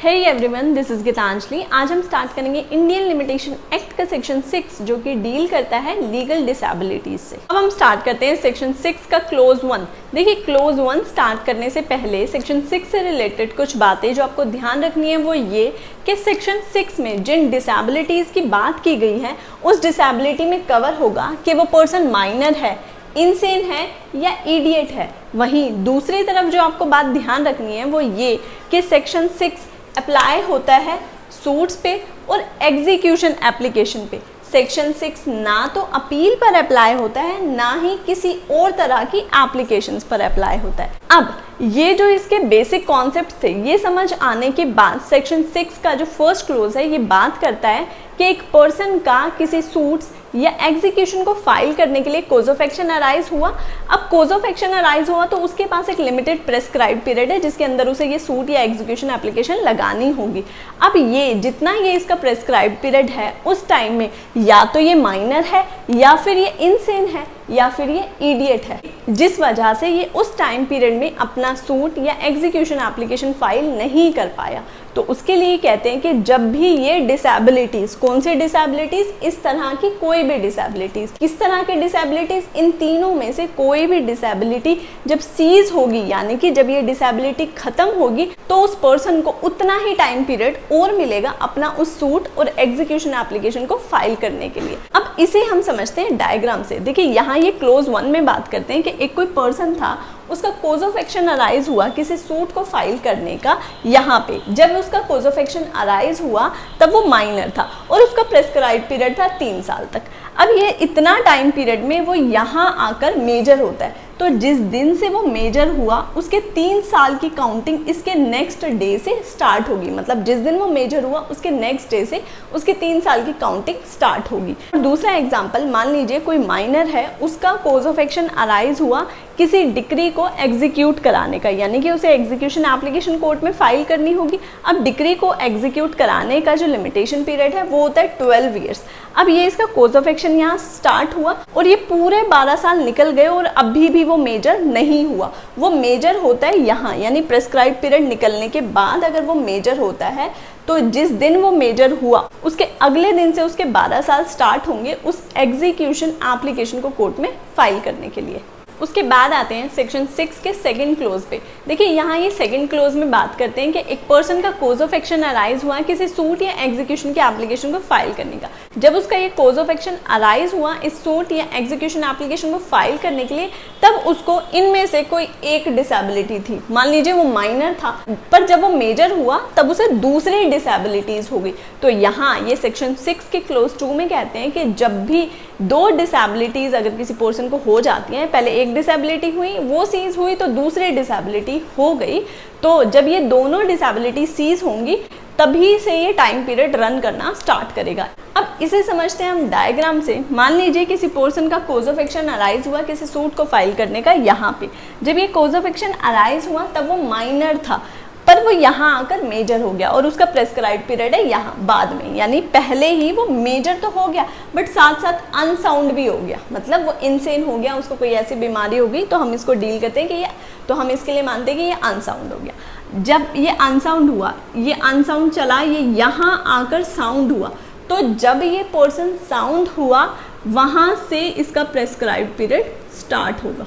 Hey everyone, this is Geetanjali. आज हम start करेंगे इंडियन लिमिटेशन एक्ट का सेक्शन 6 जो कि डील करता है लीगल डिसेबिलिटीज से। अब हम स्टार्ट करते हैं सेक्शन 6 का क्लोज 1। देखिए, क्लोज 1 स्टार्ट करने से पहले सेक्शन 6 से रिलेटेड कुछ बातें जो आपको ध्यान रखनी है वो ये कि सेक्शन 6 में जिन डिसेबिलिटीज की बात की गई है उस डिसेबिलिटी में कवर होगा कि वो पर्सन माइनर है, इनसेन है या इडियट है। वहीं दूसरी तरफ जो आपको बात ध्यान रखनी है वो ये कि सेक्शन 6 अप्लाई होता है सूट्स पे और एग्जीक्यूशन एप्लीकेशन पे। सेक्शन 6 ना तो अपील पर अप्लाई होता है ना ही किसी और तरह की एप्लीकेशंस पर अप्लाई होता है। अब ये जो इसके बेसिक कॉन्सेप्ट थे ये समझ आने के बाद सेक्शन 6 का जो फर्स्ट क्लोज है ये बात करता है कि एक पर्सन का किसी सूट्स या एग्जीक्यूशन को फाइल करने के लिए कोज ऑफ एक्शन अराइज हुआ। अब कोज ऑफ एक्शन अराइज हुआ तो उसके पास एक लिमिटेड प्रेस्क्राइब पीरियड है जिसके अंदर उसे ये सूट या एग्जीक्यूशन एप्लीकेशन लगानी होगी। अब ये जितना ये इसका प्रेस्क्राइब पीरियड है उस टाइम में या तो ये माइनर है या फिर ये इनसेन है या फिर ये इडियट है, जिस वजह से ये उस टाइम पीरियड में अपना सूट या एग्जीक्यूशन एप्लीकेशन फाइल नहीं कर पाया। तो उसके लिए कहते हैं कि जब भी ये डिसेबिलिटीज, कौन सी डिसेबिलिटीज, इस तरह की कोई भी डिसेबिलिटीज, किस तरह की डिसेबिलिटीज, इन तीनों में से कोई भी डिसेबिलिटी जब सीज होगी यानी कि जब ये डिसेबिलिटी खत्म होगी तो उस पर्सन को उतना ही टाइम पीरियड और मिलेगा अपना उस सूट और एग्जीक्यूशन एप्लीकेशन को फाइल करने के लिए। अब इसे हम समझते हैं डायग्राम से। देखिए, यहाँ ये क्लोज 1 में बात करते हैं कि एक कोई पर्सन था, उसका कोज ऑफ एक्शन अराइज हुआ किसी सूट को फाइल करने का। यहाँ पे जब उसका कोज ऑफ एक्शन अराइज हुआ तब वो माइनर था और उसका प्रेस्क्राइब पीरियड था 3 साल तक। अब ये इतना टाइम पीरियड में वो यहाँ आकर मेजर होता है, तो जिस दिन से वो मेजर हुआ उसके 3 साल की काउंटिंग इसके नेक्स्ट डे से स्टार्ट होगी। मतलब जिस दिन वो मेजर हुआ उसके नेक्स्ट डे से उसके 3 साल की काउंटिंग स्टार्ट होगी। और दूसरा एग्जांपल, मान लीजिए कोई माइनर है, उसका कोज ऑफ एक्शन अराइज हुआ किसी डिक्री को एग्जीक्यूट कराने का, यानी कि उसे एग्जीक्यूशन एप्लीकेशन कोर्ट में फाइल करनी होगी। अब डिक्री को एग्जीक्यूट कराने का जो लिमिटेशन पीरियड है वो होता है 12 ईयर्स। अब ये इसका कोज ऑफ एक्शन यहाँ स्टार्ट हुआ और ये पूरे 12 साल निकल गए और अभी भी वो मेजर नहीं हुआ। वो मेजर होता है यहाँ, यानी प्रेस्क्राइब पीरियड निकलने के बाद अगर वो मेजर होता है तो जिस दिन वो मेजर हुआ उसके अगले दिन से उसके 12 साल स्टार्ट होंगे उस एग्जीक्यूशन एप्लीकेशन को कोर्ट में फाइल करने के लिए। उसके बाद आते हैं सेक्शन 6 के सेकंड क्लोज पे। देखिए, यहाँ ये सेकंड क्लोज में बात करते हैं कि एक पर्सन का कोज ऑफ एक्शन अराइज हुआ किसी सूट या एग्जीक्यूशन के एप्लीकेशन को फाइल करने का। जब उसका ये कोज ऑफ एक्शन अराइज हुआ इस सूट या एग्जीक्यूशन एप्लीकेशन को फाइल करने के लिए, तब उसको इनमें से कोई एक डिसेबिलिटी थी। मान लीजिए वो माइनर था, पर जब वो मेजर हुआ तब उसे दूसरी डिसेबिलिटीज हो गई। तो यहाँ ये सेक्शन 6 के क्लोज 2 में कहते हैं कि जब भी 2 डिसेबिलिटीज अगर किसी पर्सन को हो जाती हैं, पहले एक डिसेबिलिटी हुई, वो सीज हुई तो दूसरी डिसेबिलिटी हो गई, तो जब ये दोनों डिसेबिलिटी सीज होंगी तभी से ये टाइम पीरियड रन करना स्टार्ट करेगा। अब इसे समझते हैं हम डायग्राम से। मान लीजिए किसी पर्सन का कोज ऑफ एक्शन अराइज हुआ किसी सूट को फाइल करने का। यहाँ पे जब ये कोज ऑफ एक्शन अराइज हुआ तब वो माइनर था, पर वो यहाँ आकर मेजर हो गया और उसका प्रेस्क्राइब पीरियड है यहाँ बाद में, यानी पहले ही वो मेजर तो हो गया बट साथ साथ अनसाउंड भी हो गया। मतलब वो इनसेन हो गया, उसको कोई ऐसी बीमारी हो गई तो हम इसको डील करते हैं कि ये, तो हम इसके लिए मानते हैं कि ये अनसाउंड हो गया। जब ये अनसाउंड हुआ, ये अनसाउंड चला, ये यहाँ आकर साउंड हुआ, तो जब ये पर्सन साउंड हुआ वहाँ से इसका प्रेस्क्राइब पीरियड स्टार्ट होगा।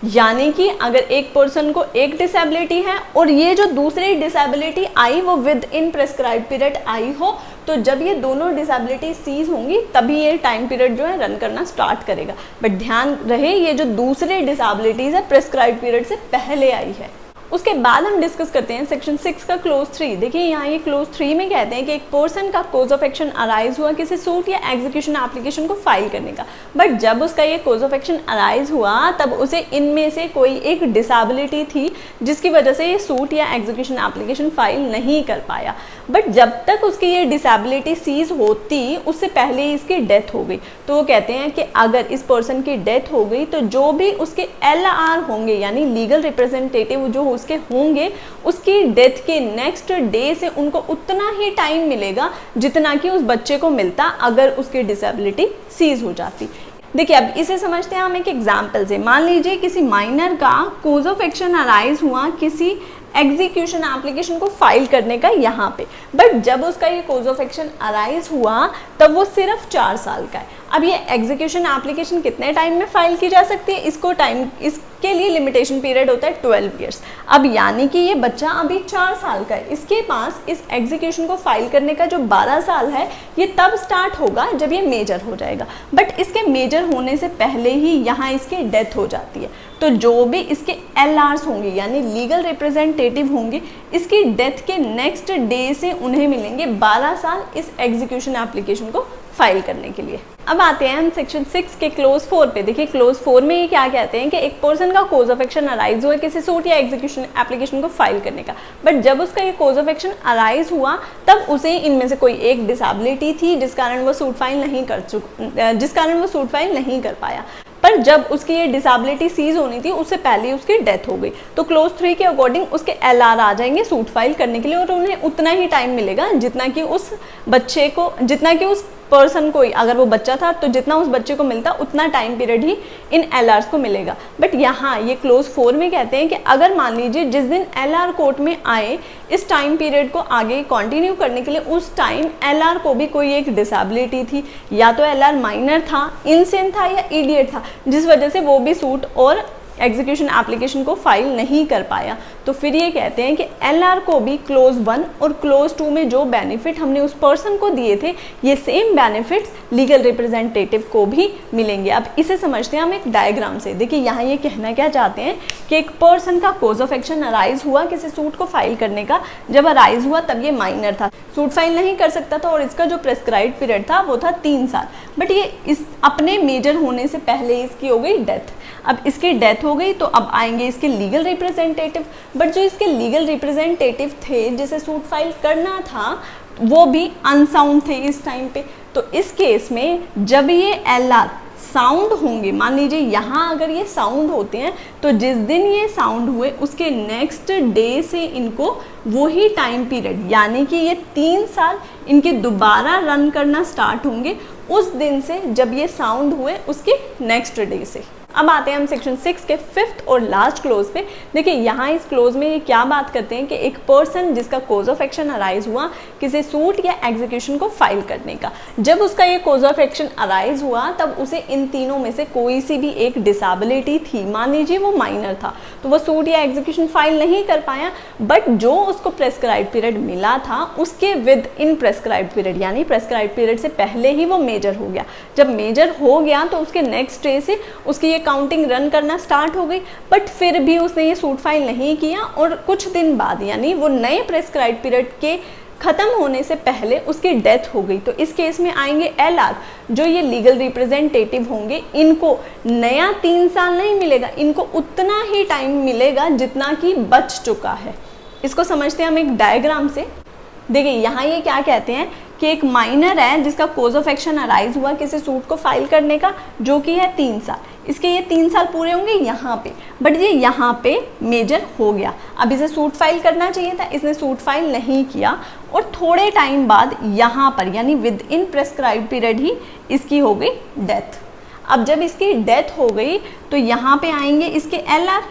यानी कि अगर एक पर्सन को एक डिसेबिलिटी है और ये जो दूसरी डिसेबिलिटी आई वो with in prescribe period I हो, तो जब ये दोनों डिसेबिलिटी सीज होंगी तभी ये टाइम पीरियड जो है रन करना स्टार्ट करेगा। बट ध्यान रहे ये जो दूसरी डिसेबिलिटीज है प्रेस्क्राइब पीरियड से पहले आई है। उसके बाद हम डिस्कस करते हैं सेक्शन 6 का क्लोज 3। देखिए, यहाँ ये क्लोज 3 में कहते हैं कि एक पर्सन का कोज ऑफ एक्शन अराइज हुआ किसी सूट या एग्जीक्यूशन एप्लीकेशन को फाइल करने का, बट जब उसका ये कोज ऑफ एक्शन अराइज हुआ तब उसे इनमें से कोई एक डिसेबिलिटी थी जिसकी वजह से ये सूट या एग्जीक्यूशन एप्लीकेशन फाइल नहीं कर पाया। बट जब तक उसकी ये डिसेबिलिटी सीज होती उससे पहले ही इसकी डेथ हो गई। तो वो कहते हैं कि अगर इस पर्सन की डेथ हो गई तो जो भी उसके LR होंगे यानी लीगल रिप्रेजेंटेटिव जो उसके होंगे, उसकी डेथ के नेक्स्ट डे से उनको उतना ही टाइम मिलेगा जितना कि उस बच्चे को मिलता अगर उसकी डिसेबिलिटी सीज हो जाती। देखिए, अब इसे समझते हैं हम एक एग्जाम्पल से। मान लीजिए किसी माइनर का कोज ऑफ एक्शन अराइज हुआ किसी एग्जीक्यूशन एप्लीकेशन को फाइल करने का यहाँ पे। बट जब उसका ये कोज ऑफ एक्शन अराइज हुआ तब वो सिर्फ 4 साल का है। अब ये एग्जीक्यूशन एप्लीकेशन कितने टाइम में फाइल की जा सकती है, इसके लिए लिमिटेशन पीरियड होता है 12 ईयर्स। अब यानी कि ये बच्चा अभी 4 साल का है, इसके पास इस एग्जीक्यूशन को फाइल करने का जो 12 साल है ये तब स्टार्ट होगा जब ये मेजर हो जाएगा। बट इसके मेजर होने से पहले ही यहाँ इसकी डेथ हो जाती है, तो जो भी इसके LRs होंगे यानी लीगल रिप्रेजेंटेटिव होंगे, इसकी डेथ के नेक्स्ट डे से उन्हें मिलेंगे 12 साल इस एग्जीक्यूशन एप्लीकेशन को फाइल करने के लिए। अब आते हैं हम सेक्शन 6 के क्लोज 4 पे। देखिए क्लोज 4 में ये क्या कहते हैं कि एक पर्सन का कोज ऑफ एक्शन अराइज हुआ किसी सूट या एग्जीक्यूशन एप्लीकेशन को फाइल करने का, बट जब उसका ये कोज ऑफ एक्शन अराइज हुआ तब उसे इनमें से कोई एक डिसेबिलिटी थी जिस कारण वो सूट फाइल नहीं कर पाया। पर जब उसकी ये डिसेबिलिटी सीज होनी थी उससे पहले उसकी डेथ हो गई, तो क्लोज 3 के अकॉर्डिंग उसके LR आ जाएंगे सूट फाइल करने के लिए, और उन्हें उतना ही टाइम मिलेगा जितना कि उस पर्सन को, अगर वो बच्चा था तो जितना उस बच्चे को मिलता उतना टाइम पीरियड ही इन LRs को मिलेगा। बट यहाँ ये क्लोज 4 में कहते हैं कि अगर मान लीजिए जिस दिन LR कोर्ट में आए इस टाइम पीरियड को आगे कंटिन्यू करने के लिए उस टाइम LR को भी कोई एक डिसेबिलिटी थी, या तो LR माइनर था, इनसेन था या इडियट था, जिस वजह से वो भी सूट और एग्जीक्यूशन एप्लीकेशन को फाइल नहीं कर पाया, तो फिर ये कहते हैं कि LR को भी क्लोज 1 और क्लोज 2 में जो बेनिफिट हमने उस पर्सन को दिए थे ये सेम बेनिफिट्स लीगल रिप्रेजेंटेटिव को भी मिलेंगे। अब इसे समझते हैं हम एक डायग्राम से। देखिए यहाँ ये कहना क्या चाहते हैं कि एक पर्सन का कोज ऑफ एक्शन अराइज हुआ किसी सूट को फाइल करने का, जब अराइज हुआ तब ये माइनर था, सूट फाइल नहीं कर सकता था और इसका जो प्रेस्क्राइब्ड पीरियड था वो था 3 साल। बट ये इस अपने मेजर होने से पहले इसकी हो गई डेथ। अब इसकी डेथ हो गई तो अब आएंगे इसके लीगल रिप्रेजेंटेटिव, बट जो इसके लीगल रिप्रेजेंटेटिव थे जिसे सूट फाइल करना था वो भी अनसाउंड थे इस टाइम पे। तो इस केस में जब ये LR साउंड होंगे, मान लीजिए यहाँ अगर ये साउंड होते हैं तो जिस दिन ये साउंड हुए उसके नेक्स्ट डे से इनको वही टाइम पीरियड यानी कि ये 3 साल इनके दोबारा रन करना स्टार्ट होंगे उस दिन से जब ये साउंड हुए उसके नेक्स्ट डे से। अब आते हैं हम सेक्शन 6 के 5th और लास्ट क्लोज पे। देखिए यहाँ इस क्लोज में ये क्या बात करते हैं कि एक पर्सन जिसका कोज ऑफ एक्शन अराइज हुआ किसी सूट या एग्जीक्यूशन को फाइल करने का, जब उसका ये कोज ऑफ एक्शन अराइज हुआ तब उसे इन तीनों में से कोई सी भी एक डिसेबिलिटी थी, मान लीजिए वो माइनर था तो वो सूट या एग्जीक्यूशन फाइल नहीं कर पाया, बट जो उसको प्रेस्क्राइब्ड पीरियड मिला था उसके विद इन प्रेस्क्राइब्ड पीरियड यानी प्रेस्क्राइब्ड पीरियड से पहले ही वो मेजर हो गया। जब मेजर हो गया तो उसके नेक्स्ट डे से उसकी ये काउंटिंग रन करना स्टार्ट हो गई, बट फिर भी उसने ये सूट फाइल नहीं किया और कुछ दिन बाद यानी वो नए प्रेस्क्राइब्ड पीरियड के खत्म होने से पहले उसकी डेथ हो गई। तो इस केस में आएंगे LR, जो ये लीगल रिप्रेजेंटेटिव होंगे, इनको नया 3 साल नहीं मिलेगा, इनको उतना ही टाइम मिलेगा जितना कि बच चुका है। इसको समझते हैं हम एक डायग्राम से। देखिए यहाँ ये क्या कहते हैं कि एक माइनर है जिसका कोज ऑफ एक्शन अराइज हुआ किसी सूट को फाइल करने का जो कि है 3 साल, इसके ये 3 साल पूरे होंगे यहाँ पे, बट ये यहाँ पे मेजर हो गया। अब इसे सूट फाइल करना चाहिए था, इसने सूट फाइल नहीं किया और थोड़े टाइम बाद यहाँ पर यानी विद इन प्रेस्क्राइब्ड पीरियड ही इसकी हो गई डेथ। अब जब इसकी डेथ हो गई तो यहाँ पे आएंगे इसके LR,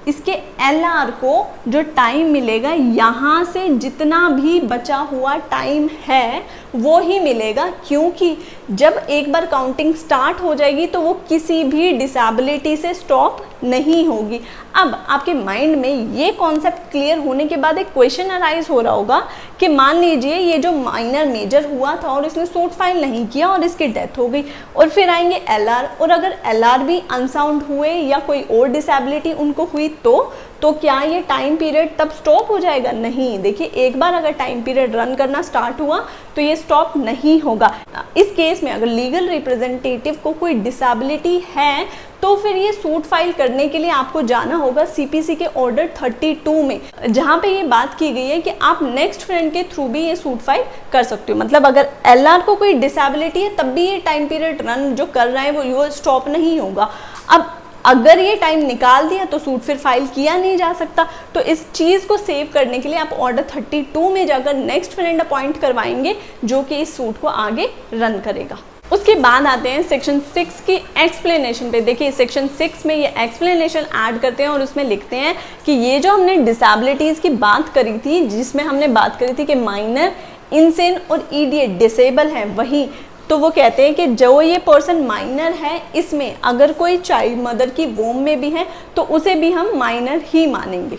इसके LR को जो टाइम मिलेगा यहाँ से जितना भी बचा हुआ टाइम है वो ही मिलेगा, क्योंकि जब एक बार काउंटिंग स्टार्ट हो जाएगी तो वो किसी भी डिसेबिलिटी से स्टॉप नहीं होगी। अब आपके माइंड में ये कॉन्सेप्ट क्लियर होने के बाद एक क्वेश्चन अराइज हो रहा होगा कि मान लीजिए ये जो माइनर मेजर हुआ था और इसने सूट फाइल नहीं किया और इसकी डेथ हो गई, और फिर आएंगे LR, और अगर LR भी अनसाउंड हुए या कोई और डिसेबिलिटी उनको हुई तो क्या ये टाइम पीरियड तब स्टॉप हो जाएगा? नहीं। देखिए एक बार अगर टाइम पीरियड रन करना स्टार्ट हुआ तो ये स्टॉप नहीं होगा। इस केस में अगर लीगल रिप्रेजेंटेटिव को कोई डिसेबिलिटी है तो फिर ये सूट फाइल करने के लिए आपको जाना होगा CPC के ऑर्डर 32 में, जहाँ पे ये बात की गई है कि आप नेक्स्ट फ्रेंड के थ्रू भी ये सूट फाइल कर सकते हो। मतलब अगर LR को कोई डिसेबिलिटी है तब भी ये टाइम पीरियड रन जो कर रहा है वो स्टॉप नहीं होगा। अब अगर ये टाइम निकाल दिया तो सूट फिर फाइल किया नहीं जा सकता। तो इस चीज़ को सेव करने के लिए आप ऑर्डर 32 में जाकर नेक्स्ट फ्रेंड अपॉइंट करवाएंगे जो कि इस सूट को आगे रन करेगा। उसके बाद आते हैं सेक्शन 6 की एक्सप्लेनेशन पे। देखिए सेक्शन 6 में ये एक्सप्लेनेशन ऐड करते हैं और उसमें लिखते हैं कि ये जो हमने डिसेबिलिटीज़ की बात करी थी, जिसमें हमने बात करी थी कि माइनर, इनसेन और इडियट डिसेबल है, वही तो वो कहते हैं कि जो ये पर्सन माइनर है, इसमें अगर कोई चाइल्ड मदर की वोम में भी है तो उसे भी हम माइनर ही मानेंगे।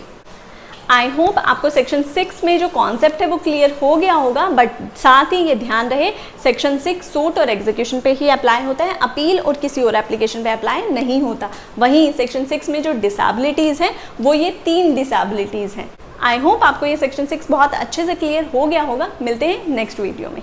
आई होप आपको सेक्शन 6 में जो कॉन्सेप्ट है वो क्लियर हो गया होगा, बट साथ ही ये ध्यान रहे सेक्शन 6 सूट और एग्जीक्यूशन पे ही अप्लाई होता है, अपील और किसी और एप्लीकेशन पे अप्लाई नहीं होता। वहीं सेक्शन 6 में जो डिसेबिलिटीज़ हैं वो ये 3 डिसेबिलिटीज़ हैं। आई होप आपको ये सेक्शन 6 बहुत अच्छे से क्लियर हो गया होगा। मिलते हैं नेक्स्ट वीडियो में।